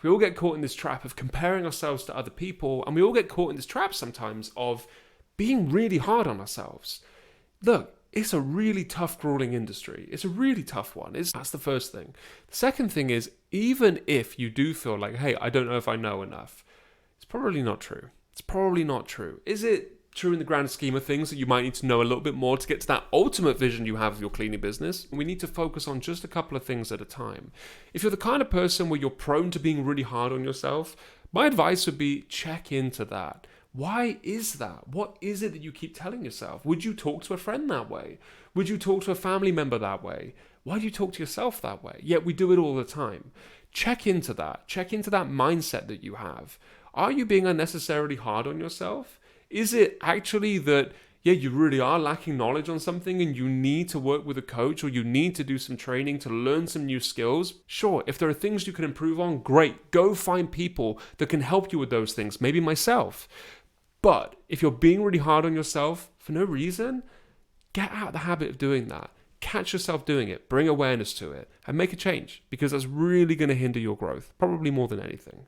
We all get caught in this trap of comparing ourselves to other people, and we all get caught in this trap sometimes of being really hard on ourselves. Look, it's a really tough, grueling industry. It's a really tough one. That's the first thing. The second thing is, even if you do feel like, hey, I don't know if I know enough, it's probably not true. It's probably not true. Is it true in the grand scheme of things that you might need to know a little bit more to get to that ultimate vision you have of your cleaning business? We need to focus on just a couple of things at a time. If you're the kind of person where you're prone to being really hard on yourself, my advice would be check into that. Why is that? What is it that you keep telling yourself? Would you talk to a friend that way? Would you talk to a family member that way? Why do you talk to yourself that way? Yet we do it all the time. Check into that. Check into that mindset that you have. Are you being unnecessarily hard on yourself? Is it actually that, you really are lacking knowledge on something and you need to work with a coach or you need to do some training to learn some new skills? Sure, if there are things you can improve on, great. Go find people that can help you with those things, maybe myself. But if you're being really hard on yourself for no reason, get out of the habit of doing that. Catch yourself doing it, bring awareness to it, and make a change, because that's really going to hinder your growth, probably more than anything.